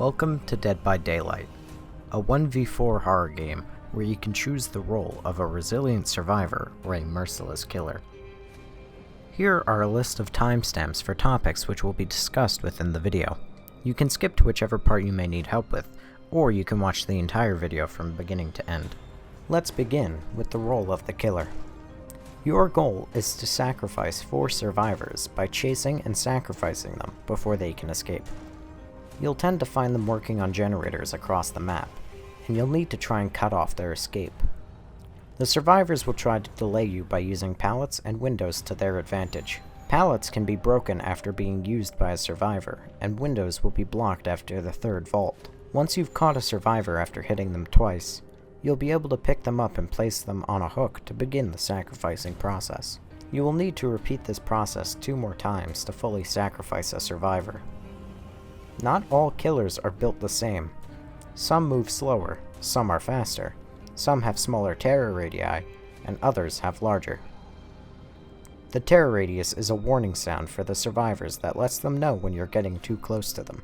Welcome to Dead by Daylight, a 1v4 horror game where you can choose the role of a resilient survivor or a merciless killer. Here are a list of timestamps for topics which will be discussed within the video. You can skip to whichever part you may need help with, or you can watch the entire video from beginning to end. Let's begin with the role of the killer. Your goal is to sacrifice 4 survivors by chasing and sacrificing them before they can escape. You'll tend to find them working on generators across the map, and you'll need to try and cut off their escape. The survivors will try to delay you by using pallets and windows to their advantage. Pallets can be broken after being used by a survivor, and windows will be blocked after the 3rd vault. Once you've caught a survivor after hitting them twice, you'll be able to pick them up and place them on a hook to begin the sacrificing process. You will need to repeat this process 2 more times to fully sacrifice a survivor. Not all killers are built the same. Some move slower, some are faster, some have smaller terror radii, and others have larger. The terror radius is a warning sound for the survivors that lets them know when you're getting too close to them.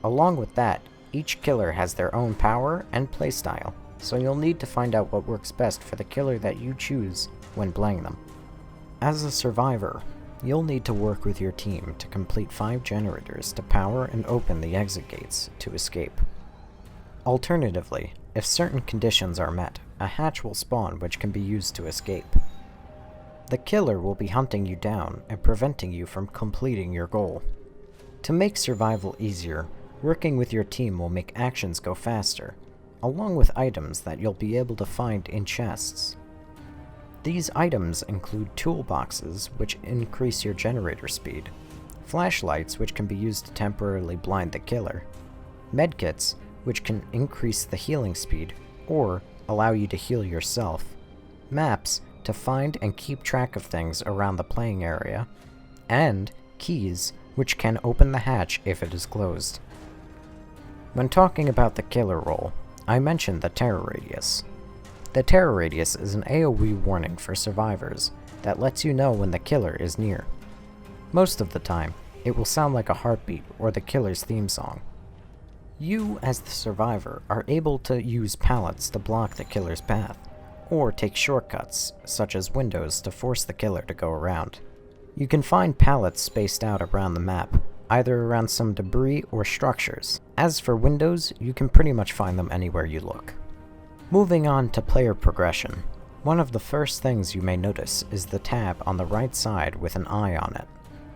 Along with that, each killer has their own power and playstyle, so you'll need to find out what works best for the killer that you choose when playing them. As a survivor, you'll need to work with your team to complete 5 generators to power and open the exit gates to escape. Alternatively, if certain conditions are met, a hatch will spawn which can be used to escape. The killer will be hunting you down and preventing you from completing your goal. To make survival easier, working with your team will make actions go faster, along with items that you'll be able to find in chests. These items include toolboxes, which increase your generator speed, flashlights, which can be used to temporarily blind the killer, medkits, which can increase the healing speed or allow you to heal yourself, maps to find and keep track of things around the playing area, and keys, which can open the hatch if it is closed. When talking about the killer role, I mentioned the terror radius. The terror radius is an AoE warning for survivors that lets you know when the killer is near. Most of the time, it will sound like a heartbeat or the killer's theme song. You, as the survivor, are able to use pallets to block the killer's path, or take shortcuts, such as windows, to force the killer to go around. You can find pallets spaced out around the map, either around some debris or structures. As for windows, you can pretty much find them anywhere you look. Moving on to player progression, one of the first things you may notice is the tab on the right side with an eye on it.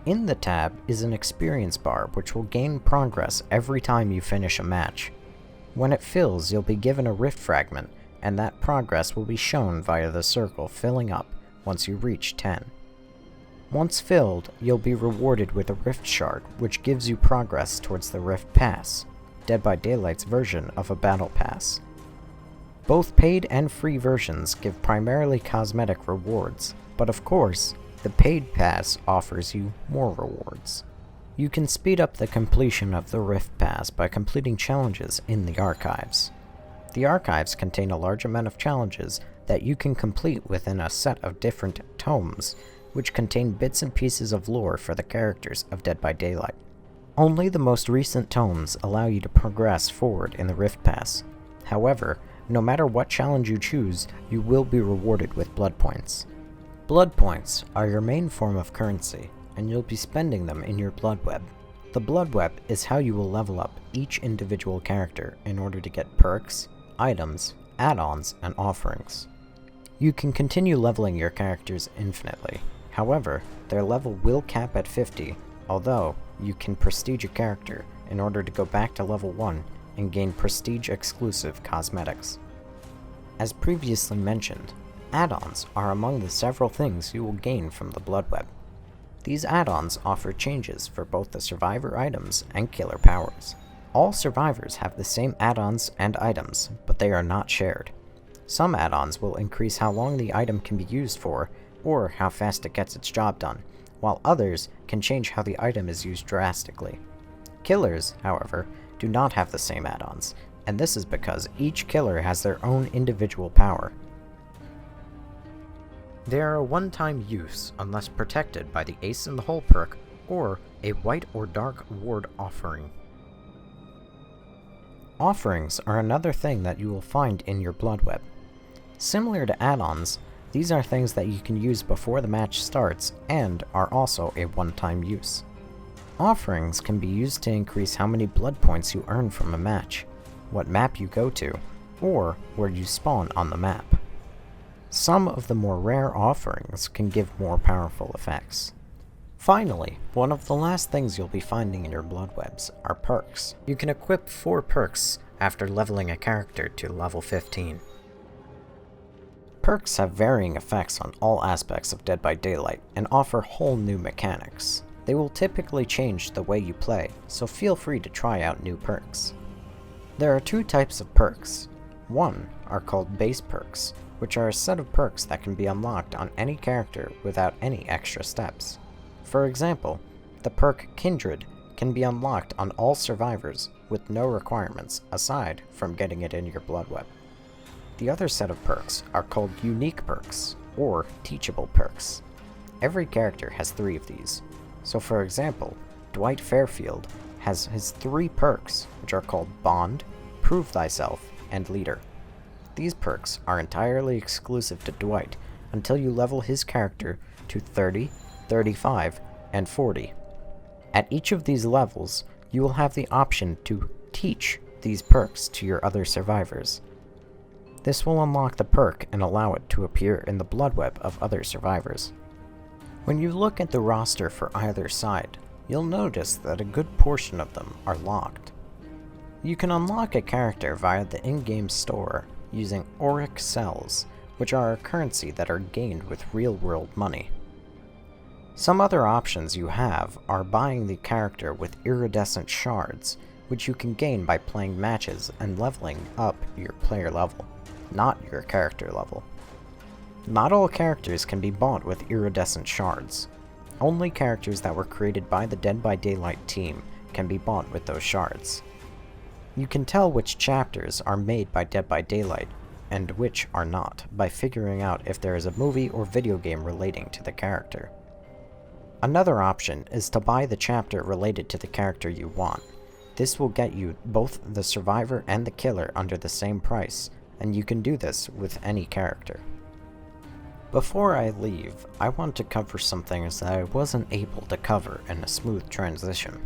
In the tab is an experience bar which will gain progress every time you finish a match. When it fills, you'll be given a rift fragment, and that progress will be shown via the circle filling up once you reach 10. Once filled, you'll be rewarded with a rift shard, which gives you progress towards the rift pass, Dead by Daylight's version of a battle pass. Both paid and free versions give primarily cosmetic rewards, but of course, the paid pass offers you more rewards. You can speed up the completion of the Rift Pass by completing challenges in the archives. The archives contain a large amount of challenges that you can complete within a set of different tomes, which contain bits and pieces of lore for the characters of Dead by Daylight. Only the most recent tomes allow you to progress forward in the Rift Pass. However, no matter what challenge you choose, you will be rewarded with BloodPoints. BloodPoints are your main form of currency, and you'll be spending them in your Bloodweb. The Bloodweb is how you will level up each individual character in order to get perks, items, add-ons, and offerings. You can continue leveling your characters infinitely. However, their level will cap at 50, although you can prestige a character in order to go back to level 1 and gain prestige-exclusive cosmetics. As previously mentioned, add-ons are among the several things you will gain from the Bloodweb. These add-ons offer changes for both the survivor items and killer powers. All survivors have the same add-ons and items, but they are not shared. Some add-ons will increase how long the item can be used for, or how fast it gets its job done, while others can change how the item is used drastically. Killers, however, do not have the same add-ons, and this is because each killer has their own individual power. They are a one-time use unless protected by the Ace in the Hole perk or a white or dark ward offering. Offerings are another thing that you will find in your Bloodweb. Similar to add-ons, these are things that you can use before the match starts and are also a one-time use. Offerings can be used to increase how many blood points you earn from a match, what map you go to, or where you spawn on the map. Some of the more rare offerings can give more powerful effects. Finally, one of the last things you'll be finding in your Bloodwebs are perks. You can equip 4 perks after leveling a character to level 15. Perks have varying effects on all aspects of Dead by Daylight and offer whole new mechanics. They will typically change the way you play, so feel free to try out new perks. There are 2 types of perks. One are called base perks, which are a set of perks that can be unlocked on any character without any extra steps. For example, the perk Kindred can be unlocked on all survivors with no requirements aside from getting it in your Bloodweb. The other set of perks are called unique perks, or teachable perks. Every character has 3 of these. So for example, Dwight Fairfield has his 3 perks, which are called Bond, Prove Thyself, and Leader. These perks are entirely exclusive to Dwight until you level his character to 30, 35, and 40. At each of these levels, you will have the option to teach these perks to your other survivors. This will unlock the perk and allow it to appear in the Bloodweb of other survivors. When you look at the roster for either side, you'll notice that a good portion of them are locked. You can unlock a character via the in-game store using auric cells, which are a currency that are gained with real-world money. Some other options you have are buying the character with iridescent shards, which you can gain by playing matches and leveling up your player level, not your character level. Not all characters can be bought with iridescent shards. Only characters that were created by the Dead by Daylight team can be bought with those shards. You can tell which chapters are made by Dead by Daylight and which are not by figuring out if there is a movie or video game relating to the character. Another option is to buy the chapter related to the character you want. This will get you both the survivor and the killer under the same price, and you can do this with any character. Before I leave, I want to cover some things that I wasn't able to cover in a smooth transition.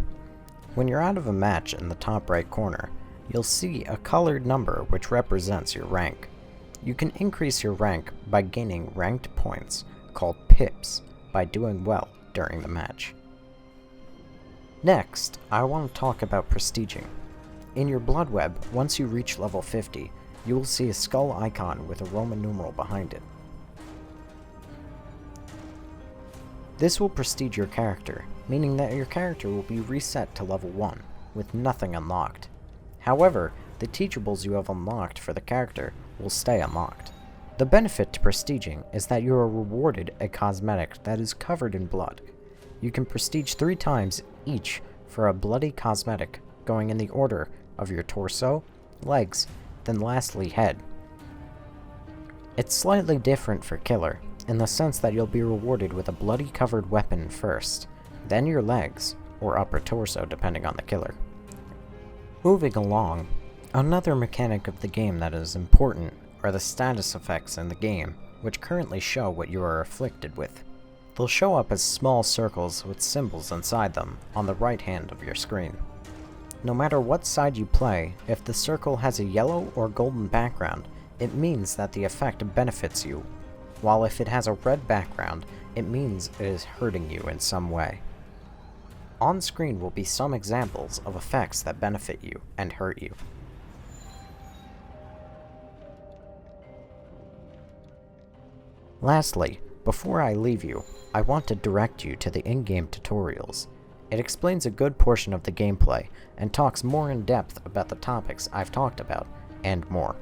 When you're out of a match in the top right corner, you'll see a colored number which represents your rank. You can increase your rank by gaining ranked points, called pips, by doing well during the match. Next, I want to talk about prestiging. In your Bloodweb, once you reach level 50, you will see a skull icon with a Roman numeral behind it. This will prestige your character, meaning that your character will be reset to level 1, with nothing unlocked. However, the teachables you have unlocked for the character will stay unlocked. The benefit to prestiging is that you are rewarded a cosmetic that is covered in blood. You can prestige 3 times each for a bloody cosmetic, going in the order of your torso, legs, then lastly head. It's slightly different for killer, in the sense that you'll be rewarded with a bloody covered weapon first, then your legs, or upper torso depending on the killer. Moving along, another mechanic of the game that is important are the status effects in the game, which currently show what you are afflicted with. They'll show up as small circles with symbols inside them on the right hand of your screen. No matter what side you play, if the circle has a yellow or golden background, it means that the effect benefits you, while if it has a red background, it means it is hurting you in some way. On screen will be some examples of effects that benefit you and hurt you. Lastly, before I leave you, I want to direct you to the in-game tutorials. It explains a good portion of the gameplay and talks more in depth about the topics I've talked about, and more.